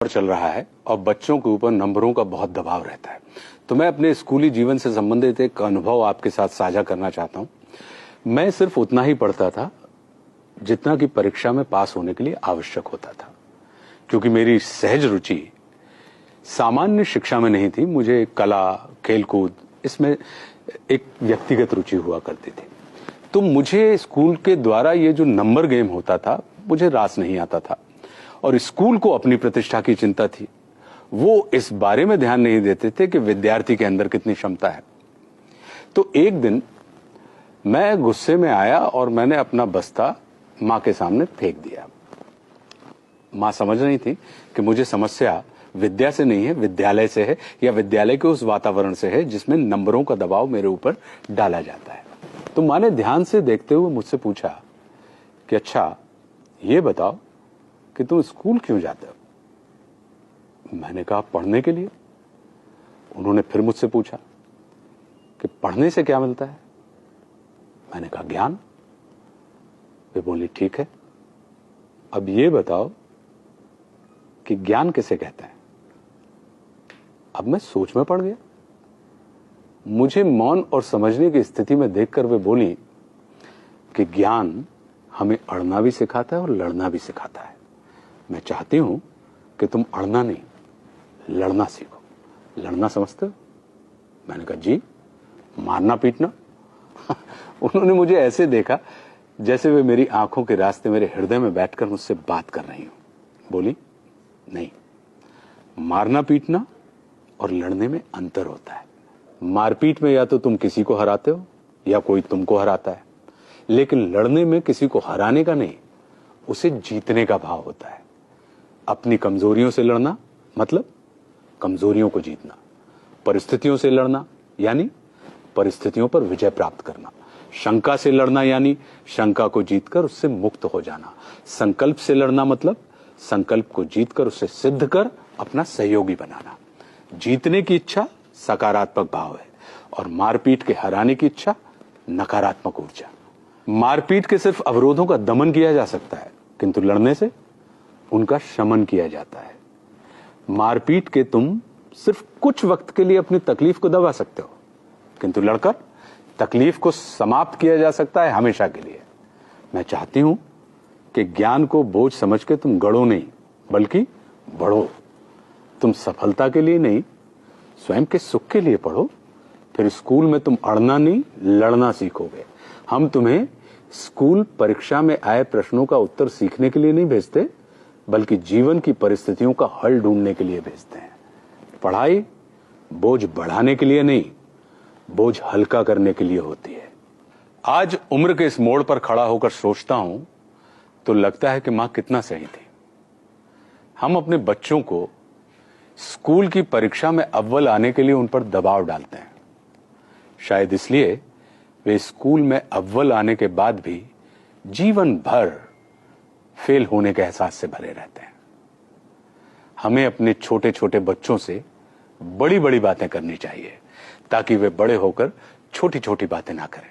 पर चल रहा है और बच्चों के ऊपर नंबरों का बहुत दबाव रहता है, तो मैं अपने स्कूली जीवन से संबंधित एक अनुभव आपके साथ साझा करना चाहता हूं। मैं सिर्फ उतना ही पढ़ता था जितना कि परीक्षा में पास होने के लिए आवश्यक होता था, क्योंकि मेरी सहज रुचि सामान्य शिक्षा में नहीं थी। मुझे कला, खेलकूद, इसमें एक व्यक्तिगत रुचि हुआ करती थी। तो मुझे स्कूल के द्वारा ये जो नंबर गेम होता था, मुझे रास नहीं आता था। और स्कूल को अपनी प्रतिष्ठा की चिंता थी। वो इस बारे में ध्यान नहीं देते थे कि विद्यार्थी के अंदर कितनी क्षमता है। तो एक दिन मैं गुस्से में आया और मैंने अपना बस्ता मां के सामने फेंक दिया। मां समझ रही थी कि मुझे समस्या विद्या से नहीं है, विद्यालय से है, या विद्यालय के उस वातावरण से है जिसमें नंबरों का दबाव मेरे ऊपर डाला जाता है। तो मां ने ध्यान से देखते हुए मुझसे पूछा कि अच्छा, ये बताओ कि तुम स्कूल क्यों जाते हो? मैंने कहा, पढ़ने के लिए। उन्होंने फिर मुझसे पूछा कि पढ़ने से क्या मिलता है? मैंने कहा, ज्ञान। वे बोली, ठीक है, अब ये बताओ कि ज्ञान किसे कहते हैं? अब मैं सोच में पड़ गया। मुझे मौन और समझने की स्थिति में देखकर वे बोली कि ज्ञान हमें अड़ना भी सिखाता है और लड़ना भी सिखाता है। मैं चाहती हूं कि तुम अड़ना नहीं, लड़ना सीखो। लड़ना समझते हो? मैंने कहा, जी, मारना पीटना। उन्होंने मुझे ऐसे देखा जैसे वे मेरी आंखों के रास्ते मेरे हृदय में बैठकर मुझसे बात कर रही हो। बोली, नहीं, मारना पीटना और लड़ने में अंतर होता है। मारपीट में या तो तुम किसी को हराते हो या कोई तुमको हराता है, लेकिन लड़ने में किसी को हराने का नहीं, उसे जीतने का भाव होता है। अपनी कमजोरियों से लड़ना मतलब कमजोरियों को जीतना, परिस्थितियों से लड़ना यानी परिस्थितियों पर विजय प्राप्त करना, शंका से लड़ना यानी शंका को जीतकर उससे मुक्त हो जाना, संकल्प से लड़ना मतलब संकल्प को जीतकर उसे सिद्ध कर अपना सहयोगी बनाना। जीतने की इच्छा सकारात्मक भाव है और मारपीट के हराने की इच्छा नकारात्मक ऊर्जा। मारपीट के सिर्फ अवरोधों का दमन किया जा सकता है, किंतु लड़ने से उनका शमन किया जाता है। मारपीट के तुम सिर्फ कुछ वक्त के लिए अपनी तकलीफ को दबा सकते हो, किंतु लड़कर तकलीफ को समाप्त किया जा सकता है हमेशा के लिए। मैं चाहती हूं कि ज्ञान को बोझ समझ के तुम गढ़ो नहीं, बल्कि बढ़ो। तुम सफलता के लिए नहीं, स्वयं के सुख के लिए पढ़ो। फिर स्कूल में तुम अड़ना नहीं, लड़ना सीखोगे। हम तुम्हें स्कूल परीक्षा में आए प्रश्नों का उत्तर सीखने के लिए नहीं भेजते, बल्कि जीवन की परिस्थितियों का हल ढूंढने के लिए भेजते हैं। पढ़ाई बोझ बढ़ाने के लिए नहीं, बोझ हल्का करने के लिए होती है। आज उम्र के इस मोड़ पर खड़ा होकर सोचता हूं तो लगता है कि मां कितना सही थी। हम अपने बच्चों को स्कूल की परीक्षा में अव्वल आने के लिए उन पर दबाव डालते हैं। शायद इसलिए वे स्कूल में अव्वल आने के बाद भी जीवन भर फेल होने के एहसास से भरे रहते हैं। हमें अपने छोटे छोटे बच्चों से बड़ी बड़ी बातें करनी चाहिए, ताकि वे बड़े होकर छोटी छोटी बातें ना करें।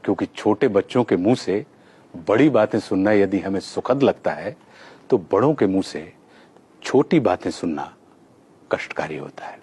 क्योंकि छोटे बच्चों के मुंह से बड़ी बातें सुनना यदि हमें सुखद लगता है, तो बड़ों के मुंह से छोटी बातें सुनना कष्टकारी होता है।